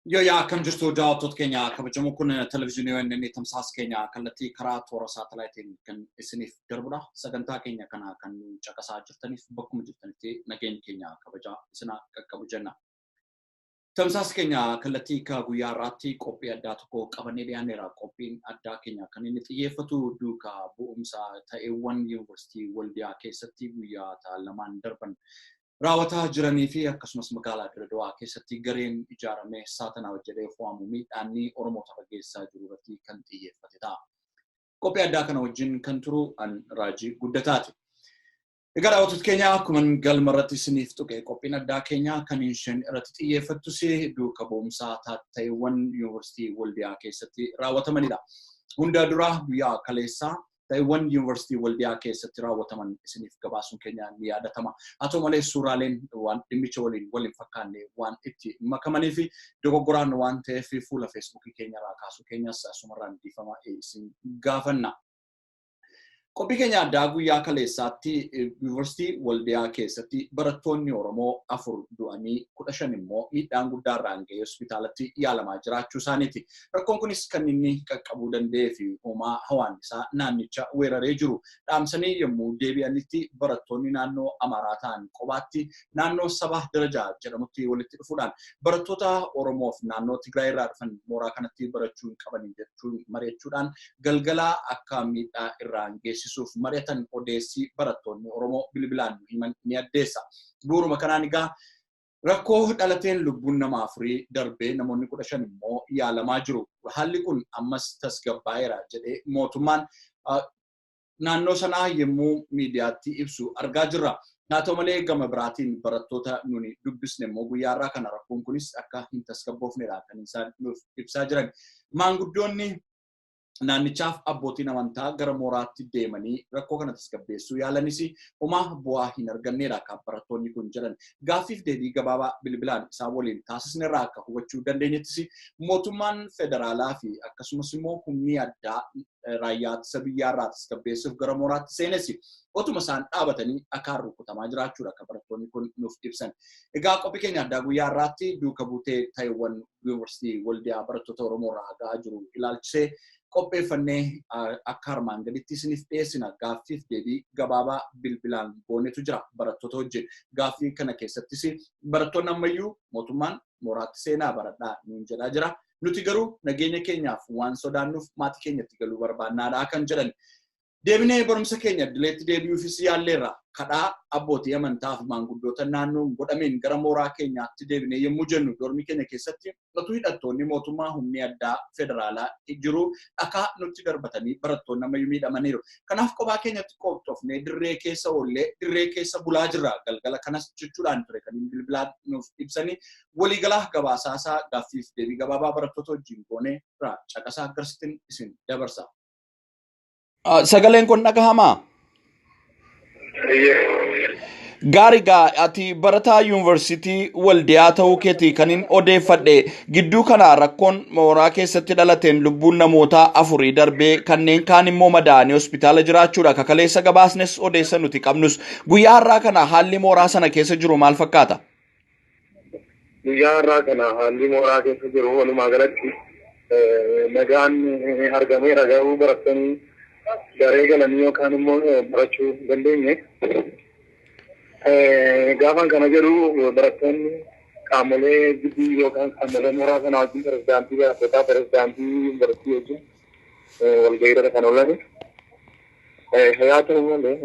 yaa kam jirtu daawwattoota keenya kabajamoo kun televezyiinii tamsaasa keenya kallattii karaa toora saatalaayitiin kan isiniif darbudha. Sagantaa keenya kana kan caqasaa jirtaniif bakkuma jirtanitti nageenya keenya kabajaa isinaa qaqqabu jenna. Tamsaasa keenya kallattii guyyaa irraatti qophii addaa tokko qabannee dhiyaanneera. Qophiin addaa keenya kan inni xiyyeeffatu duukaa bu'umsa ta'eewwan yuunivarsiitii Waldiyaa keessatti guyyaa lamaan darban raawwataa jiranii fi akkasumas magaalaa Dirredawaa keessatti gareen ijaaramee saatanaa jedhee fo'amu miidhaanii Oromoota gaggeessaa jiru irratti kan xiyyeeffate ta'a. Qophii addaa kana wajjin kan turu an Raajii Guddataati. Egaa daawwattoota keenya akkuma galma irratti isiniif tuqe qophiin addaa keenya kan isheen irratti xiyyeeffattus duuka bu'umsa ta'eewwan yuunivarsiitii Waldiyaa keessatti raawwatamanidha. Hunda dura guyyaa kaleessaa ta'eewwan yuunivarsiitii Waldiyaa keessatti raawwataman isiniif gabaasuun keenya ni yaadatama. Haa ta'u malee suuraaleen waan dhimmicha waliin fakkaanne waan itti makamanii fi dogoggoraan waan ta'eef fuula feesbuukii keenya irraa kaasuu keenyas asumarraan dhiifama isin gaafanna. Qophii keenya addaa guyyaa kaleessaatti yuunivarsiitii Waldiyaa keessatti barattoonni Oromoo 4 du'anii 15 immoo miidhaan guddaa irraan ga'ee hospitaalatti yaalamaa jiraachuu isaaniiti. Rakkoon kunis kan inni qaqqabuu danda'ee fi homaa hawaannisaa naannicha weeraree jiru. Dhaamsanii yommuu deebi'anitti barattoonni naannoo Amaaraa ta'an qobaatti naannoo Sabaa Darajaa jedhamutti walitti dhufuudhaan barattoota Oromoof naannoo Tigraay irraa dhufan mooraa kanatti barachuu hin qaban jechuun mari'achuudhaan galgala akka miidhaa irraan geessisu mari'atan odeessi barattoonni Oromoo bilbilaan himan ni addeessa. Bu'uuruma kanaan egaa rakkoo dhalateen lubbuun nama 4 darbee namoonni 15 immoo yaalamaa jiru. Haalli kun ammas tasgabbaa'eera jedhee mootummaan naannoo sanaa yommuu miidiyaatti ibsu argaa jirra. Haa ta'u malee gama biraatiin barattoota nuni dubbisne immoo guyyaa irraa kana rakkoon kunis akka hin tasgabboofnedha kan isaan nuuf ibsaa jiran. Maanguddoonni naannichaaf abbootiin amantaa gara mooraatti deemanii rakkoo kana tasgabbeessuu yaalanis homaa bu'aa hin arganneedha kan barattoonni kun jedhan. Gaaffiif deebii gabaabaa bilbilaan isaan waliin taasisnerraa akka hubachuu dandeenyettis mootummaan federaalaa fi akkasumas immoo humni addaa raayyaa ittisa biyyaarraa tasgabbeessuuf gara mooraatti seenes otuma isaan dhaabatanii akaan rukutamaa jiraachuudha kan barattoonni kun nuuf ibsan. Egaa qophii keenya addaa guyyaa irraatti duuka buutee ta'eewwan yuunivarsiitii Waldiyaa barattoota Oromoo irraa ga'aa jiru ilaalchisee qopheeffannee akka armaan gaditti isiniif dhiyeessina. Gaaffiif deebii gabaabaa bilbilaan goonetu jira barattoota wajjin. Gaaffii kana keessattis barattoonni ammayyuu mootummaan mooraatti seenaa baradhaa nuun jedhaa jira. Nuti garuu nageenya keenyaaf waan sodaannuuf maatii keenyatti galuu barbaannaadha kan jedhan. Deebinee barumsa keenya dileetti deebi'uufis yaalleerra. Kadhaa abbootii amantaa fi maanguddoota naannoon godhameen gara mooraa keenyaatti deebinee yommuu jennu dormii keenya keessatti utuu hidhattoonni mootummaa humni addaa federaalaa jiru dhakaa nutti darbatanii barattoonni ammayyuu miidhamaniiru. Kanaaf kophaa keenyatti qophoofnee dirree keessa oollee dirree keessa bulaa jirra. Galgala kanas jechuudhaan ture kan bilbilaan nuuf ibsanii waliigalaa gabaasaasaa gaaffiif deebii gabaabaa barattoota wajjin goonee caqasaa agarsiisin isin dabarsa. Sagaleen kun dhagahamaa? Gaarigaa ati barataa yuunivarsiitii Waldiyaa ta'uu keetii kan hin odeeffadhe gidduu kana rakkoon mooraa keessatti dhalateen lubbuun namoota 4 darbee kanneen kaan immoo madaa'anii hospitaala jiraachuudha. Kaleessa gabaasnes odeessa nuti qabnus. Guyyaa har'aa kana haalli mooraa sana keessa jiru maal fakkaata? Guyyaa har'aa kana haalli mooraa keessa jiru walumaa galatti nagaan argameera garuu barattoonni garee galanii yookaan immoo barachuu dandeenye. Gaafan kana jedhu barattoonni qaamolee gidii yookaan qaamolee mooraa sanaa wajjin pirezidaantii barattoota pirezidaantii yuunivarsiitii wajjin walgahiirra kan oolani. Haa ta'u malee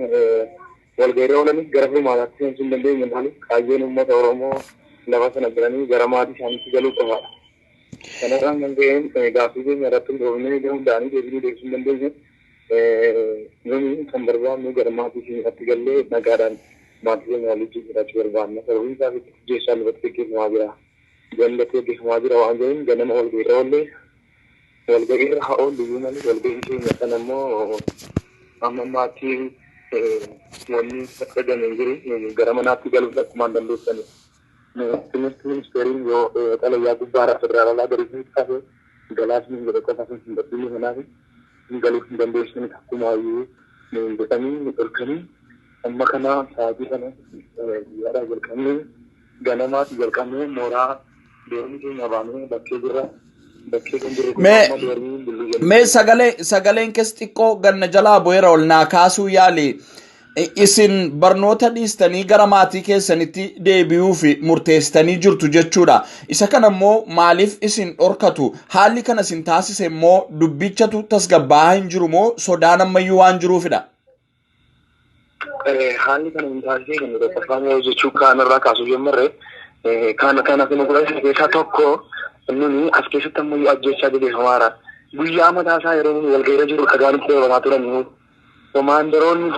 walgahiirra oolanis gara furmaataatti seensuu hin dandeenye maaliif kaayyoon uummata Oromoo lafa sana jiranii gara maatii isaaniitti galuu qofaadha. Kanarraan kan ka'e gaaffii keenya irratti hundoofnee hundaa'anii deebinee deebisuu hin dandeenye. Nuni kan barbaannu gara maatii keenyatti gallee nagaadhaan maatii keenya walitti jiraachuu barbaanna. Sababiin isaa jeeshaan irratti gaggeeffamaa jira. Jallatti gaggeeffamaa jira waan ta'eef ganama walgahiirra oollee walgahiirra haa oollu malee walgahii keenya sana immoo amma maatii wanni fayyadamee jiru gara manaatti galuuf akkumaan dandeessani. Timirti ministeeriin yoo xalayyaa gubbaarraa federaalaa gadi kaasee galaasni godhe qofa hin dadhabne kanaaf galuuf hin dandeessani akkumaayyuu godhanii dhorkanii amma kana sa'aatii kana guyyaadhaa jalqabnee ganamaatti jalqabnee mooraa doormi keenya baanee bakkee jirra. Bakkee kan jiru kun amma doormi bullu mee sagaleen kees xiqqoo ganna jalaa bu'eera ol naa kaasuu yaali. Isin barnoota dhiistanii gara maatii keessanitti deebi'uu fi murteessitanii jirtu jechuudha. Isa kana immoo maaliif isin dhorkatu? Haalli kana isin taasise immoo dubbichatu tasgabbaa'aa hin jiru moo sodaan ammayyuu waan jiruufidha? Haalli kana hin taasisee kan tokkoffaan jechuu kanarraa kaasuu jemmarre kana kun kudha keessaa tokko nuni as keessatti ammayyuu ajjechaa gaggeeffamaadha. Guyyaa mataasaa yeroo nuni walgahiirra jiru dhagaanitti deebamaa turan komaandaroonni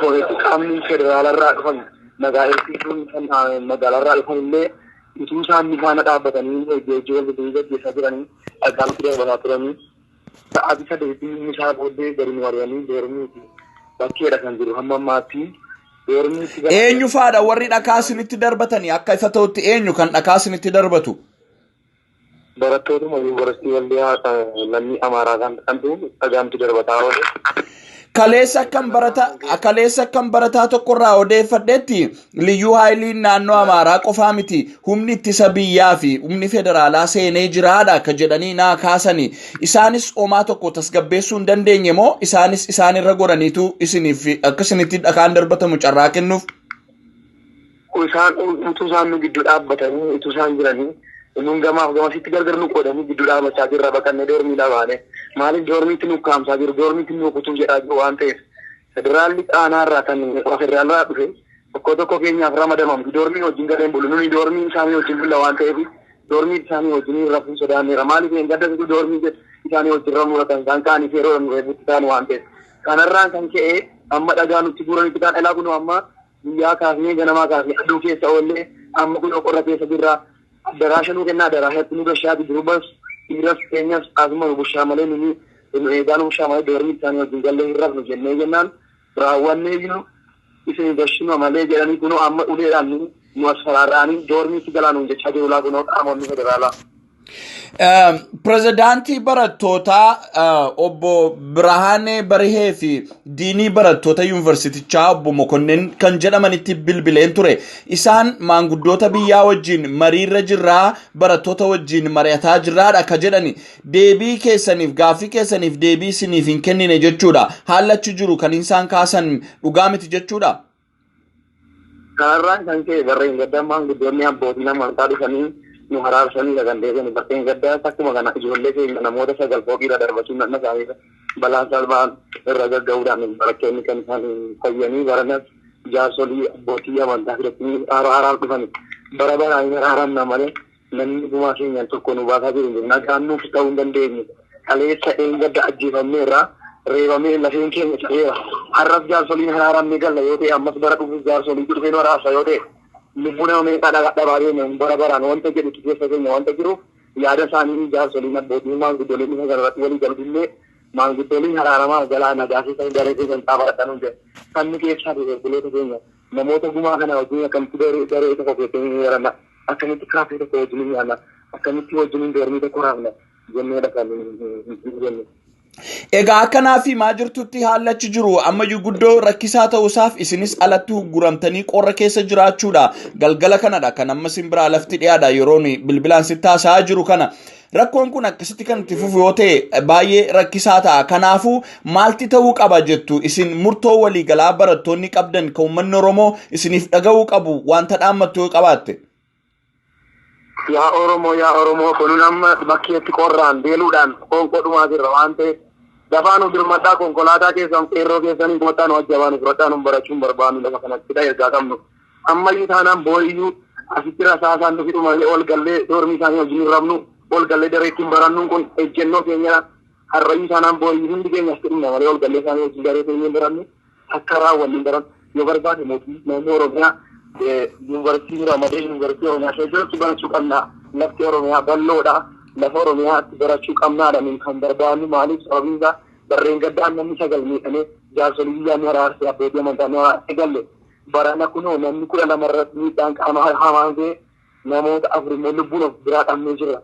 qaamni federaalarraa dhufan magaalattiituun kan magaalarraa dhufan illee utuu isaan faana dhaabbatanii geejjiba gaggeessaa jiranii dhagaanitti deebamaa turanii sa'aatii sadeetii isaa booddee gadi nu ari'anii doormiiti bakkeedha kan jiru hamma ammaatti. Eenyu faadha warri dhakaa isinitti darbatanii akka ifa ta'utti eenyu kan dhakaa isinitti darbatu? Barattootuma yuunivarsiitii Waldiyaa lammii Amaaraa kan dhagaamti darbataa oole. Kaleessa akkam barataa tokkorraa odeeffadhetti liyyuu haayiliin naannoo Amaaraa qofaa miti humni ittisa biyyaa fi humni federaalaa seenee jiraadha akka jedhanii naa kaasanii. Isaanis homaa tokko tasgabbeessuu hin dandeenye moo isaanis isaanirra godhaniitu isiniif akka isinitti dhakaan darbatamu carraa kennuuf? Utuu isaan nu gidduu dhaabbatanii utuu isaan jiranii nun gamaaf gamasitti gargar nu qoodanii gidduu dhaabbachaa jirra baqannee doormii dhabaane. Maaliif doormiitti nu kaamsaa jiru doormiitti nu kutuu jedhaa jiru waan ta'eef federaalli qaanaarraa kan federaalirraa dhufe tokko keenyaaf ramadamamti doormii wajjin galeen bulu nuni doormii isaanii wajjin bulla waan ta'eef doormii isaanii wajjin rafuun sodaanneera maaliif hin gaddasitu doormii isaanii wajjin ramuudha kan isaan kaanii seeroo butti ta'an waan ta'eef kanarraan kan ka'e amma dhagaa nutti guuranitti kan dhalaa kun amma guyyaa kaafnee ganamaa kaafnee aduu keessa oollee amma kun qorra keessa jirra daraasha nu kennaa daraashatti nu gashaati durubas dhiiras keenyas asuma nu bushaa malee nuni eegaan bushaa malee doormii isaanii wajjin gallee hin rafnu jennee jennaan raawwannee jiru isin gashinu malee jedhanii kunoo amma uleedhaan nu as faraarraanii doormiitti galaanuun jechaa jiru laa kunoo qaamonni federaalaa. Pirezidaantii barattootaa obbo Birahaanee Barihee fi diinii barattoota yuunivarsiitichaa obbo Mokonnin kan jedhamanitti bilbileen ture. Isaan maanguddoota biyyaa wajjin mariirra jirraa barattoota wajjin mari'ataa jirraadha akka jedhani. Deebii keessaniif gaaffii keessaniif deebii isiniif hin kennine jechuudha. Haalachi jiru kan isaan kaasan dhugaa miti jechuudha. Kanarraan kan ka'e barreen gaddaa maanguddoonni abbootiin amantaa dhufanii nu haraarsanii kan deebiin bakkeen gaddaa akkuma kana ijoollee keenya namoota sagal fooqiidha darbachuun nanna isaanii balaan salphaan irra gagga'uudhaan barattoonni kan isaan fayyanii baranas jaarsolii abbootii amantaa fidhatanii haaraan dhufanii bara baraan hin haaramna malee namni gumaa keenyaan tokko nu baasaa jiru nagaan nuuf ta'uu hin dandeenye kaleessa gadda ajjeefamneerraa reebamee lafeen keenya ta'eera har'as jaarsoliin haaramne galla yoo ta'e ammas bara dhufuuf jaarsolii dhufee nu haraarsa yoo ta'e lubbuun nama meeqaa dhabaabee bara baraan wanta jedhu keessa keenya wanta jiruuf yaada isaanii jaarsoliin abbootiin maanguddoolee dhufan kanarratti walii galbillee maanguddooleen haraaramaa jalaa nagaa keessa daree keessa xaabaradhan hunde kanni keessaa buleeta keenya namoota gumaa kana wajjin akkamitti daree tokko keessatti yaranna akkamitti kaafee tokko wajjin yaanna akkamitti wajjin doormii tokko raafna jenneedha kan jenne. Egaa akkanaafi maa jirtutti haalachi jiru ammayyuu guddoo rakkisaa ta'uusaaf isinis alatti guramtanii qorra keessa jiraachuudha. Galgala kanadha kan amma simbiraa lafti dhiyaadha yeroon bilbilaan sitti haasa'aa jiru kana. Rakkoon kun akkasitti kan itti fufu yoo ta'e baay'ee rakkisaa ta'a. Kanaafuu maalti ta'uu qaba jettu isin murtoo waliigalaa barattoonni qabdan kan uummanni Oromoo isiniif dhaga'uu qabu wanta dhaammattu yoo qabaatte. Yaa Oromoo kunuun amma bakkeetti qorraan beeluudhaan qoonqodhumaa jirra waan ta'eef dafaanu dirmadhaa konkolaataa keessan qeerroo keessanii goottaan hojjabaanu fudhadhaan barachuun barbaannu lafa kanatti ergaa qabnu. Ammayyuu taanaan boo'iyyuu asitti rasaasaan nufi dhumalee ol gallee doormii isaanii wajjin rabnu ol gallee dareettiin barannuun kun ejjennoo keenya harrayyuu taanaan boo'iyyuu hundi keenya asitti dhumna malee ol gallee isaanii wajjin daree keenya barannu akka raawwanni baran yoo barbaade mootii naannoo Oromiyaa yuunivarsiitii Ramadee yuunivarsiitii Oromiyaa keessatti barachuu qabna lafti Oromiyaa bal'oodha lafa Oromiyaatti barachuu qabnaadha kan barbaannu maaliif sababiin isaa barreen gaddaan namni sagal miidhamee jaarsolii biyyaa nu haraarsee abbootii amantaa nu haraarsee galle barana kunoo namni 12 irratti miidhaan qaama hamaan ta'e namoota 4 immoo lubbuun of biraa dhabnee jirra.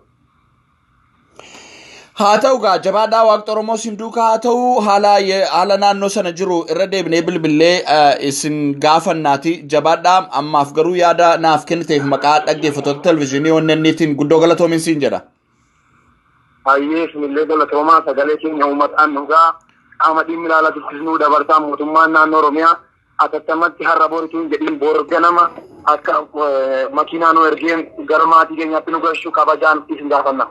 haa ta'u gaa jabaadhaa Waaqni Oromoo sin duukaa haa ta'u haala naannoo sana jiru irra deebinee bilbilee isin gaafannaati jabaadhaa ammaaf garuu yaada naaf kenniteef maqaa dhaggeeffattoota televizyiinii onnenniitiin guddoo galatoomin siin jedha. Hayyee isinillee galatoomaa sagalee keenya uummataan dhugaa qaamadiin milaala dubbisnuu dabarsaa mootummaan naannoo Oromiyaa atattamatti har'a booritiin jedhiin boorganama akka makiinaa nu ergeen gara maatii keenyaatti nu gahuu kabajaan isin gaafanna.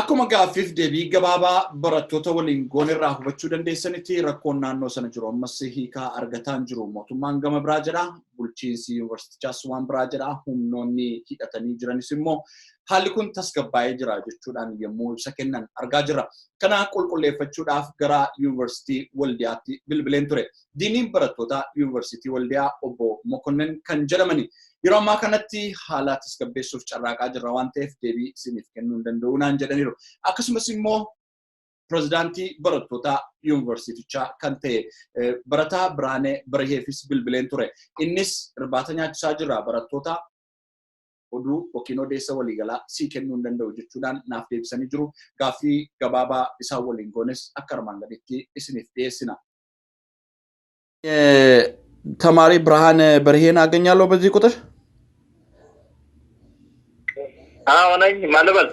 Akkuma gaaffiif deebii gabaabaa barattoota waliin goonirraa hubachuu dandeessanitti rakkoon naannoo sana jiru ammas hiikaa argataa hin jiru. Mootummaan gama biraa jedha, bulchiinsi yuunivarsiitichaas waan biraa jedha, humnoonni hidhatanii jiranis immoo haalli kun tasgabbaa'ee jira jechuudhaan yommuu ibsa kennan argaa jirra. Kana qulqulleeffachuudhaaf gara yuunivarsiitii Waldiyaatti bilbileen ture. Diiniin barattoota yuunivarsiitii Waldiyaa obbo Mokonnin kan jedhamani. Yeroo ammaa kanatti haala tasgabbeessuuf carraaqaa jirra waan ta'eef deebii isiniif kennuu hin danda'u naan jedhaniiru. Akkasumas immoo pirezidaantii barattoota yuunivarsiitichaa kan ta'e barataa Biraanee Baraheefis bilbileen ture. Innis irbaata nyaachisaa jira barattoota oduu yookiin odeessa waliigalaa sii kennuu hin danda'u jechuudhaan naaf deebisanii jiru. Gaaffii gabaabaa isaan waliin goones akka armaan gaditti isiniif dhiyeessina. ተማሪ ብርሃን በርሄን አገኛለሁ በዚህ ቁጥር? አዎ ነኝ። ማን ልበል?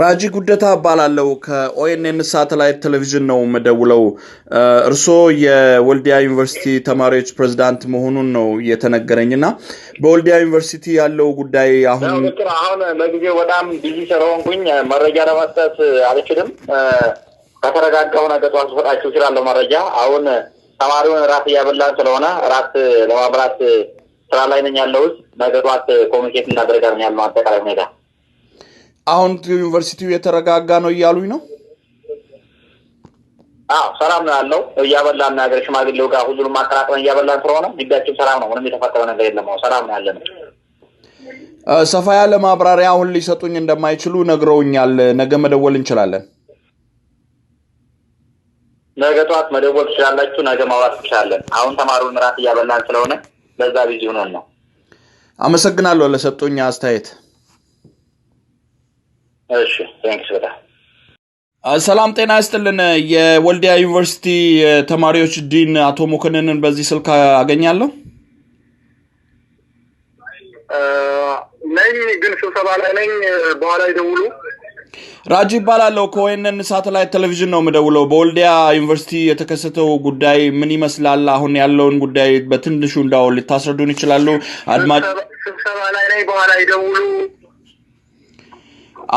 ራጂ ጉደታ እባላለሁ ከኦኤንኤን ሳተላይት ቴሌቪዥን ነው የምደውለው። እርስዎ የወልዲያ ዩኒቨርሲቲ ተማሪዎች ፕሬዝዳንት መሆኑን ነው የተነገረኝና በወልዲያ ዩኒቨርሲቲ ያለው ጉዳይ አሁን ለጊዜው በጣም ቢዚ ስለሆንኩኝ መረጃ ለመስጠት አልችልም። ከተረጋጋሁ ነገ ጠዋት ልሰጣችሁ እችላለሁ መረጃ። አሁን ተማሪውን ራት እያበላን ስለሆነ ራት ለማብላት ስራ ላይ ነኝ ያለሁት። ነገ ጠዋት ኮሚኒኬት እናደርጋለን ያለው አጠቃላይ ሁኔታ። አሁን ዩኒቨርሲቲው የተረጋጋ ነው እያሉኝ ነው? አዎ ሰላም ነው ያለው። እያበላን ነገር ሽማግሌው ጋር ሁሉንም አቀራቅረን እያበላን ስለሆነ ግዳችን ሰላም ነው። ምንም የተፈጠረ ነገር የለም። ሰላም ነው ያለን። ሰፋ ያለ ማብራሪያ አሁን ሊሰጡኝ እንደማይችሉ ነግረውኛል። ነገ መደወል እንችላለን? ነገ ጠዋት መደወል ትችላላችሁ። ነገ ማውራት ትችላለን። አሁን ተማሪውን ራት እያበላን ስለሆነ በዛ ቢዚ ሆነን ነው። አመሰግናለሁ ለሰጡኝ አስተያየት። እሺ ቴንክስ በጣም ሰላም ጤና ይስጥልን። የወልዲያ ዩኒቨርሲቲ ተማሪዎች ዲን አቶ ሞከነንን በዚህ ስልክ አገኛለሁ? ነኝ ግን ስብሰባ ላይ ነኝ። በኋላ ይደውሉ። ራጂ ይባላለሁ ከኦኤንኤን ሳተላይት ቴሌቪዥን ነው የምደውለው። በወልዲያ ዩኒቨርሲቲ የተከሰተው ጉዳይ ምን ይመስላል? አሁን ያለውን ጉዳይ በትንሹ እንዳው ልታስረዱን ይችላሉ? አድማጭ ስብሰባ ላይ ነኝ። በኋላ ይደውሉ።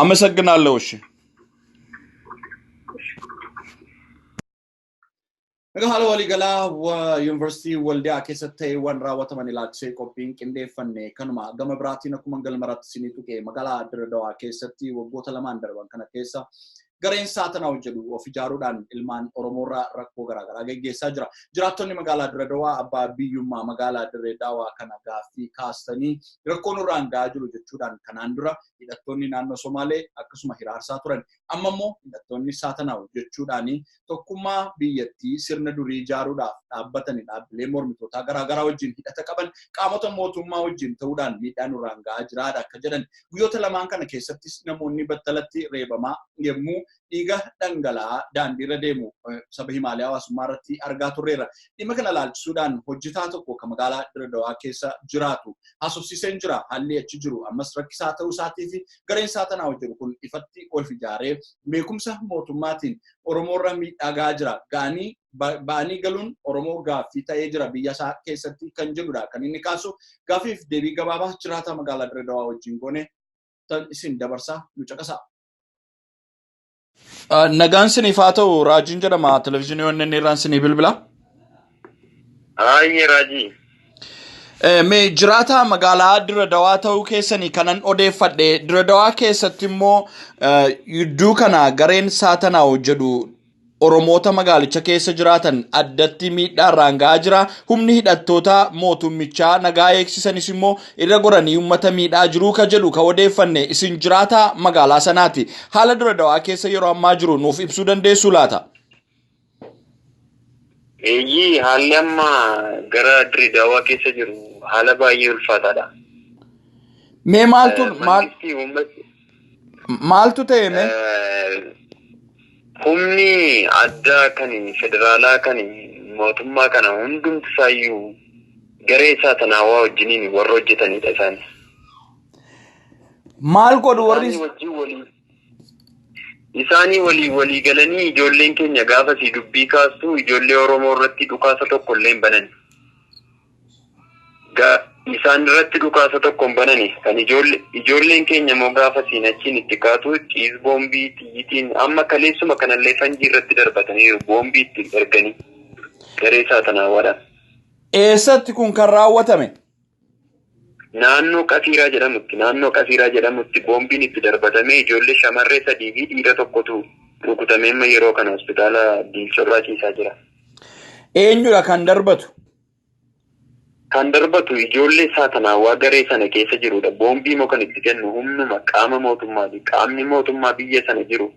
አመሰግናለሁ። እሺ Haala waliigalaa yuunivarsiitii Waldiyaa keessatti ta'eewwan raawwataman ilaalchisee qophiin qindeeffanne kanuma gama biraatiin akkuma galmaratti isinii tuqe magaalaa Dirredawaa keessatti waggoota lamaan darban kana keessa gareen saatanaa hojjetu of ijaaruudhaan ilmaan Oromoorraa rakkoo garaagaraa gaggeessaa jira. Jiraattonni magaalaa Dirredawaa abbaa biyyummaa magaalaa Dirredawaa kana gaaffii kaastanii rakkoo nurraan gahaa jiru jechuudhaan kanaan dura hidhattoonni naannoo Somaalee akkasuma hiraarsaa turan. Amma immoo hidhattoonni saatanaa hojjechuudhaan tokkummaa biyyattii sirna durii ijaaruudhaaf dhaabbatanii dhaabbilee mormitootaa garaagaraa wajjin hidhata qaban qaamota mootummaa wajjin ta'uudhaan miidhaa nurraan gahaa jiraadha akka jedhan. Guyyoota lamaan kana keessattis namoonni battalatti reebamaa yemmuu dhiiga dhangala'aa daandiirra deemu saba himaalee hawaasummaa irratti argaa turreerra. Dhimma kana ilaalchisuudhaan hojjetaa tokko kan magaalaa Dirredawaa keessa jiraatu haasofsiiseen jira. Haalli achi jiru ammas rakkisaa ta'uu isaatii fi gareen saatanaa hojjetu kun ifatti ol ijaaree beekumsa mootummaatiin Oromoorra miidhaa gahaa jira. Ba'anii galuun Oromoo gaaffii ta'ee jira biyya isaa keessatti kan jedhudha. Kan inni kaasu gaaffiif deebii gabaabaa jiraata magaalaa Dirredawaa wajjin goone isin dabarsaa nu caqasaa. nagaan sinii haa ta'u raajiin jedhama televiziyoonii onneen irraan sinii bilbila. Ayye raajii. Mee jiraata magaalaa Dirredawaa ta'uu keessanii kanan odeeffadhe. Dirredawaa keessatti immoo iddoo kana gareen saatanaa hojjetu Oromoota magaalicha keessa jiraatan addatti miidhaarraan gahaa jira. Humni hidhattoota mootummichaa nagaa eegsisanis immoo irra goranii uummata miidhaa jiru ka jedhu ka odeeffanne isin jiraata magaalaa sanaati. Haala Dirredawaa keessa yeroo ammaa jiru nuuf ibsuu dandeessu laata? Haalli amma gara Dirredawaa keessa jiru haala baay'ee ulfaataadha. Mee maaltu Maaltu ta'e? Humni addaa kan federaalaa kan mootummaa kana hundumti isaayyuu garee isaa tanaawaa wajjiniin warra hojjetanidha isaan. Maal godhu warri isaanii walii galanii ijoolleen keenya gaafasii dubbii kaastu ijoollee Oromoo irratti dhukaasa tokko illee hin banani. Isaan irratti dhukaasa tokko hin banani. Kan ijoolleen keenya moo gaafasiin achiin itti kaatu xiis boombii xiyyitiin amma kaleessuma kanallee fanjii irratti darbataniiru boombii itti erganii garee isaa tanaawaadha. Eessatti kun kan raawwatame? Naannoo Qasiiraa jedhamutti boombiin itti darbatamee ijoollee shamarree 3 fi dhiira tokkotu rukutamee amma yeroo kana hospitaala Diilchorraa ciisaa jira. Eenyudha kan darbatu? Kan darbatu ijoollee saatanaawaa garee sana keessa jirudha. Boombii moo kan itti kennu humnuma qaama mootummaati. Qaamni mootummaa biyya sana jiru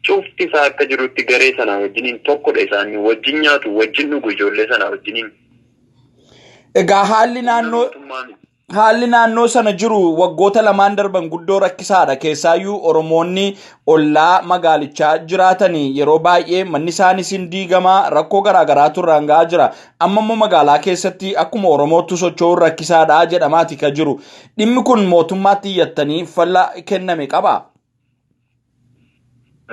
cufti isaa akka jirutti garee sana wajjiniin tokkodha isaanii wajjin nyaatu wajjin dhugu ijoollee sana wajjiniin. Egaa haalli naannoo sana jiru waggoota lamaan darban guddoo rakkisaadha. Keessaayyuu Oromoonni ollaa magaalichaa jiraatanii yeroo baay'ee manni isaaniis hin diigamaa rakkoo garaagaraatu irraan gahaa jira. Amma immoo magaalaa keessatti akkuma Oromootu socho'uun rakkisaadha jedhamaati kan jiru. Dhimmi kun mootummaatti iyyattanii fala kenname qabaa?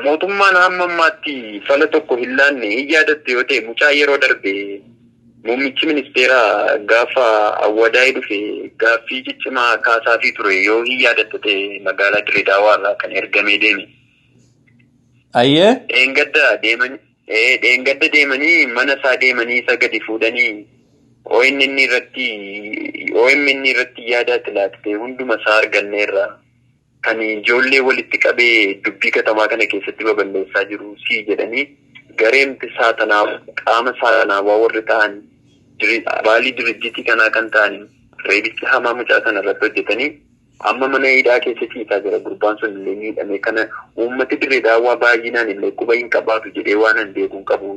Mootummaan hamma ammaatti fala tokko hin laanne hin yaadatte yoo ta'e mucaa yeroo darbe muummichi ministeeraa gaafa awwadaa'ee dhufe gaaffii ciccimaa kaasaafii ture yoo hin yaadatte ta'e magaalaa Dirree Dawaarraa kan ergamee deeme. Ayyee? Dheengadda deemanii mana isaa deemanii isa gadi fuudhanii OMN irratti yaadaatti laatte hunduma isaa arganneerra kan ijoollee walitti qabee dubbii katamaa kana keessatti babal'eessaa jiru sii jedhanii gareen qaama saatanaawaa warri ta'an baalii dirjitii kanaa kan ta'an reebicha hamaa mucaa sana irratti hojjetanii amma mana hidhaa keessa ciisaa jira. Gurbaan sun illee miidhame kana uummati Dirree Daawwaa baay'inaan illee quba hin qabaatu jedhee waan hin beekuun qabu.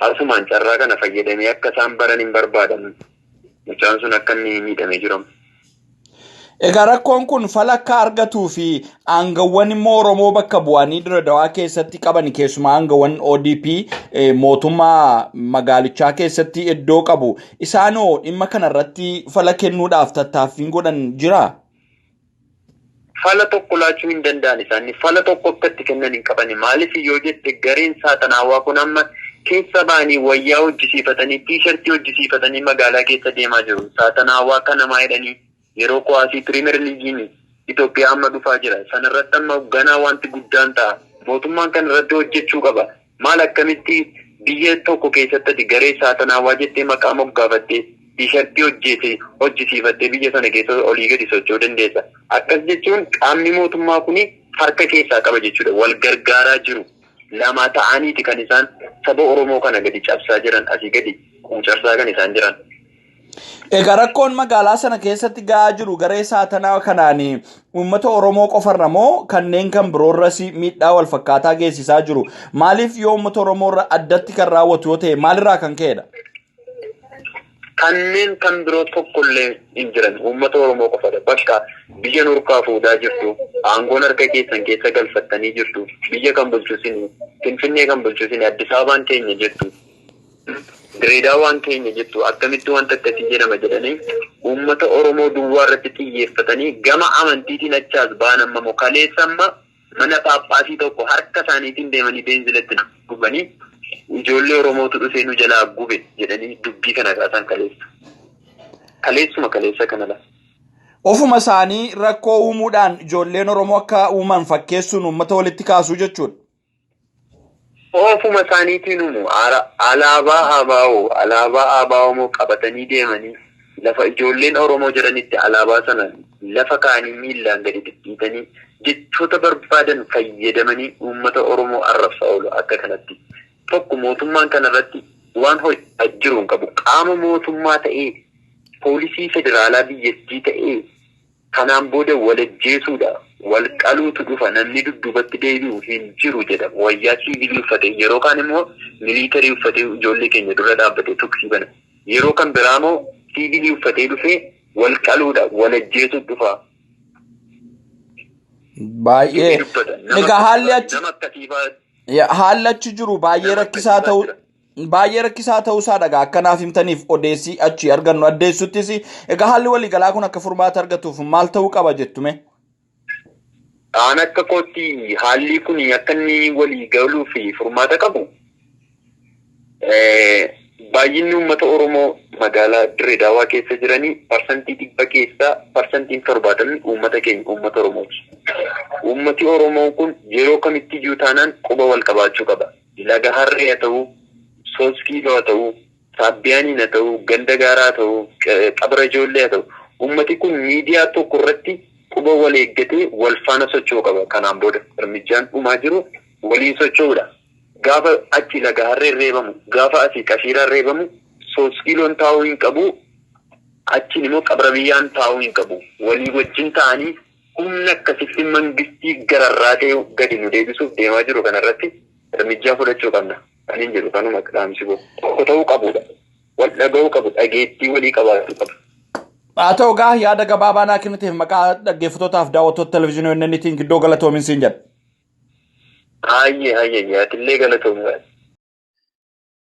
Asumaan carraa kana fayyadamee akka isaan baran hin barbaadan mucaan sun akka inni miidhamee jiramu. Egaa rakkoon kun fala akka argatuu fi aangawwan immoo Oromoo bakka bu'anii Dirree Dawaa keessatti qaban keessumaa aangawwan ODP mootummaa magaalichaa keessatti iddoo qabu. Isaanoo dhimma kanarratti fala kennuudhaaf tattaaffiin godhan jiraa? Fala tokko laachuu hin danda'an isaanii fala tokko akkatti kennan hin qaban. Maaliif yoo jette gareen saatanaawaa kun amma keessa ba'anii wayyaa hojjisiifatanii tiishartii hojjisiifatanii magaalaa keessa deemaa jiru. Saatanaawaa kana maa jedhanii yeroo kuwaasii Piriimeer Liigiin Itoophiyaa amma dhufaa jira. Sanarratti amma ganaa wanti guddaan ta'a. Mootummaan kanarratti hojjechuu qaba. Maal akkamitti biyya tokko keessatti garee saatanaawaa jettee maqaa moggaafattee tiishartii hojjisiifattee biyya sana keessa olii gadi socho'uu dandeessa. Akkas jechuun qaamni mootummaa kun harka keessaa qaba jechuudha. Wal gargaaraa jiru. Lama ta'aniiti kan isaan saba Oromoo kana gadi cabsaa jiran asii gadi quucarsaa kan isaan jiran. Egaa rakkoon magaalaa sana keessatti gahaa jiru garee saatanaa kanaan uummata Oromoo qofarra moo kanneen kan biroorras miidhaa wal fakkaataa geessisaa jiru? Maaliif yoo uummata Oromoorra addatti kan raawwatu yoo ta'e maalirraa kan ka'edha? Kanneen kan biroo tokkollee hin jiran uummata Oromoo qofadha. Bakka biyya nurkaa fuudhaa jirtu, aangoon harka keessan keessa galfattanii jirtu, biyya kan bulchuusin, Finfinnee kan bulchuusin, Addis Ababaan keenya jettu, Dirree Daawwaan keenya jettu akkamitti wanta akkasii jedhama jedhanii uummata Oromoo duwwaa irratti xiyyeeffatanii gama amantiitiin achaas ba'an amma kaleessa amma mana paappaasii tokko harka isaaniitiin deemanii beenzilatti gubanii ijoollee Oromootu dhufee nu jalaa gube jedhanii dubbii kana kaasan kaleessa. Kaleessa kanadha. Ofuma isaanii rakkoo uumuudhaan ijoolleen Oromoo akka uuman fakkeessuun uummata walitti kaasuu jechuudha. Ofuma isaaniitiin uumu alaabaa ABO moo qabatanii deemanii lafa ijoolleen Oromoo jiranitti alaabaa sana lafa kaanii miillaan gadi dhidhiitanii jechoota barbaadan fayyadamanii uummata Oromoo arrabsaa oolu akka kanatti. Tokko mootummaan kanarratti waan hojjechaa jiru hin qabu. Qaama mootummaa ta'ee poolisii federaalaa biyyattii ta'ee kanaan booda wal ajjeesuudha. Wal qaluutu dhufa namni dudduubatti deebi'u hin jiru jedhama. Wayyaa siivilii uffatee yeroo kaan immoo miliitarii uffatee ijoollee keenya dura dhaabbatee tuksii bana. Yeroo kan biraa immoo siivilii uffatee dhufee wal qaluudha. Wal ajjeesuuf dhufa. Baay'ee. Egaa haalli achi nama akkasiifaa haalli achi jiru baay'ee rakkisaa ta'u. Baay'ee rakkisaa ta'uu isaa dhagaa akkanaaf himtaniif odeessii achi argannu addeessuttis egaa haalli waliigalaa kun akka furmaata argatuuf maal ta'uu qaba jettume? Aan akka kootti haalli kun akka inni walii galuu fi furmaata qabu baay'inni uummata Oromoo magaalaa Dirree Daawwaa keessa jiranii parsantii 100 keessaa parsantiin 70 uummata keenya uummata Oromooti. Uummati Oromoo kun yeroo kamitti iyyuu taanaan quba wal qabaachuu qaba. Laga Harree haa ta'uu, Sooskiloo haa ta'uu, Saabbiyaaniin haa ta'uu, Ganda Gaaraa haa ta'uu, Qabra Ijoollee haa ta'uu. Uummati kun miidiyaa tokko irratti quba wal eeggatee wal faana socho'uu qaba. Kanaan booda hirmichaan dhumaa jiru waliin socho'uudha. Gaafa achi laga Harree reebamu, gaafa asii Qashiiraan reebamu, Sooskiloon taa'uu hin qabu, achiin immoo Qabra Biyyaan taa'uu hin qabu. Walii wajjin ta'anii humna akkasitti mangistii gararraa ta'e gadi nu deebisuuf deemaa jiru kanarratti hirmichaa fudhachuu qabna. Kaniin jedhu kanuma dhaamsi boo. Tokko ta'uu qabudha. Wal dhaga'uu qabu, dhageettii walii qabaachuu qabu. Haa ta'u gaa yaada gabaabaa naa kenniteef maqaa dhaggeeffattootaaf daawwattoota televezyiinii ONN'tiin giddoo galatoomin siin jedha. Hayyee yaatillee galatoomi.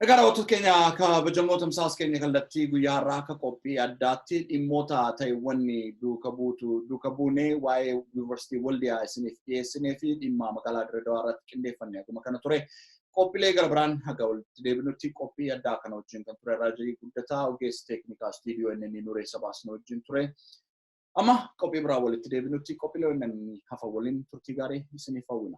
Egaa daawwattoota keenya kabajamoo tamsaasa keenya kallattii guyyaa har'aa akka qophii addaatti dhimmoota ta'ewwan duuka buunee waa'ee yuunivarsiitii Waldiyaa isiniif dhiyeessinee fi dhimma magaalaa Dirree Dawaa irratti qindeeffanne akkuma kana ture. Qophiilee gara biraan haga walitti deebinutti qophii addaa kana wajjin kan ture Raajii Guddataa ogeessa teeknikaa istiidiyoo inni nuree sabaasna wajjin ture. Amma qophii biraa walitti deebinutti qophiilee inni hafa waliin turtii gaarii isiniif hawwina.